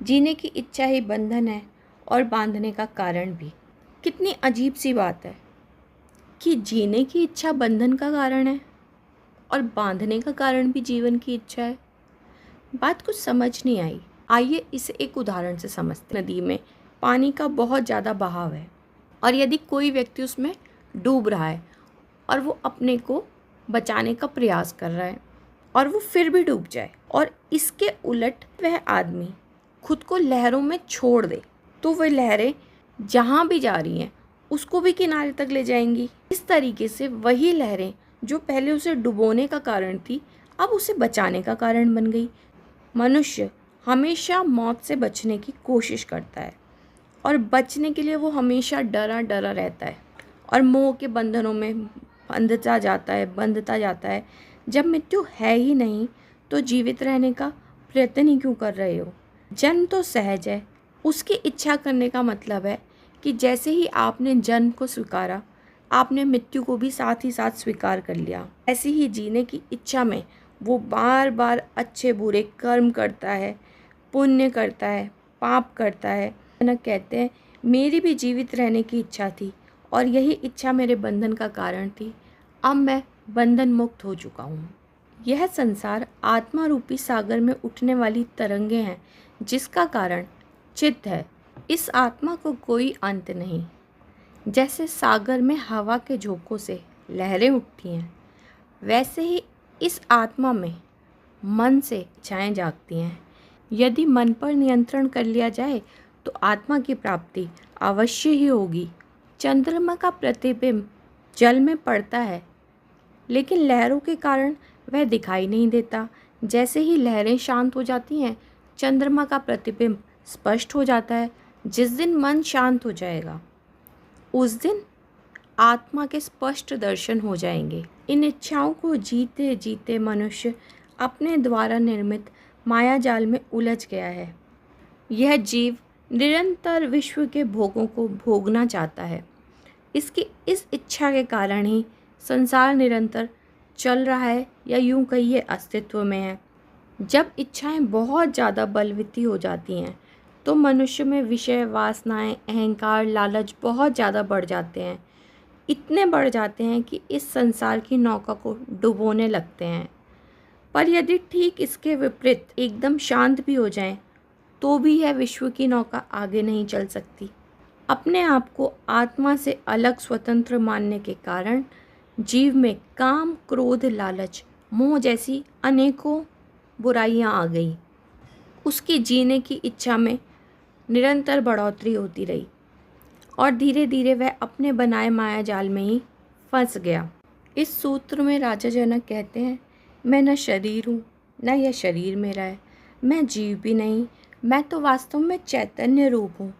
जीने की इच्छा ही बंधन है और बांधने का कारण भी। कितनी अजीब सी बात है कि जीने की इच्छा बंधन का कारण है और बांधने का कारण भी जीवन की इच्छा है। बात कुछ समझ नहीं आई। आइए इसे एक उदाहरण से समझते हैं। नदी में पानी का बहुत ज़्यादा बहाव है और यदि कोई व्यक्ति उसमें डूब रहा है और वो अपने को बचाने का प्रयास कर रहा है और वो फिर भी डूब जाए और इसके उलट वह आदमी खुद को लहरों में छोड़ दे, तो वह लहरें जहाँ भी जा रही हैं उसको भी किनारे तक ले जाएंगी। इस तरीके से वही लहरें जो पहले उसे डुबोने का कारण थी अब उसे बचाने का कारण बन गई। मनुष्य हमेशा मौत से बचने की कोशिश करता है और बचने के लिए वो हमेशा डरा डरा रहता है और मोह के बंधनों में बंधता जाता है। जब मृत्यु है ही नहीं तो जीवित रहने का प्रयत्न ही क्यों कर रहे हो? जन्म तो सहज है, उसकी इच्छा करने का मतलब है कि जैसे ही आपने जन्म को स्वीकारा आपने मृत्यु को भी साथ ही साथ स्वीकार कर लिया। ऐसी ही जीने की इच्छा में वो बार बार अच्छे बुरे कर्म करता है, पुण्य करता है, पाप करता है। जनक कहते हैं मेरी भी जीवित रहने की इच्छा थी और यही इच्छा मेरे बंधन का कारण थी। अब मैं बंधन मुक्त हो चुका हूँ। यह संसार आत्मा रूपी सागर में उठने वाली तरंगें हैं जिसका कारण चित्त है। इस आत्मा को कोई अंत नहीं। जैसे सागर में हवा के झोंकों से लहरें उठती हैं वैसे ही इस आत्मा में मन से इच्छाएं जागती हैं। यदि मन पर नियंत्रण कर लिया जाए तो आत्मा की प्राप्ति अवश्य ही होगी। चंद्रमा का प्रतिबिंब जल में पड़ता है लेकिन लहरों के कारण वह दिखाई नहीं देता। जैसे ही लहरें शांत हो जाती हैं चंद्रमा का प्रतिबिंब स्पष्ट हो जाता है। जिस दिन मन शांत हो जाएगा उस दिन आत्मा के स्पष्ट दर्शन हो जाएंगे। इन इच्छाओं को जीते जीते मनुष्य अपने द्वारा निर्मित माया जाल में उलझ गया है। यह जीव निरंतर विश्व के भोगों को भोगना चाहता है। इसकी इस इच्छा के कारण ही संसार निरंतर चल रहा है या यूं कहिए अस्तित्व में है। जब इच्छाएं बहुत ज़्यादा बलवती हो जाती हैं तो मनुष्य में विषय वासनाएं, अहंकार, लालच बहुत ज़्यादा बढ़ जाते हैं। इतने बढ़ जाते हैं कि इस संसार की नौका को डुबोने लगते हैं। पर यदि ठीक इसके विपरीत एकदम शांत भी हो जाएं तो भी यह विश्व की नौका आगे नहीं चल सकती। अपने आप को आत्मा से अलग स्वतंत्र मानने के कारण जीव में काम, क्रोध, लालच, मोह जैसी अनेकों बुराइयां आ गई। उसकी जीने की इच्छा में निरंतर बढ़ोतरी होती रही और धीरे धीरे वह अपने बनाए माया जाल में ही फंस गया। इस सूत्र में राजा जनक कहते हैं मैं न शरीर हूँ न यह शरीर मेरा है, मैं जीव भी नहीं, मैं तो वास्तव में चैतन्य रूप हूँ।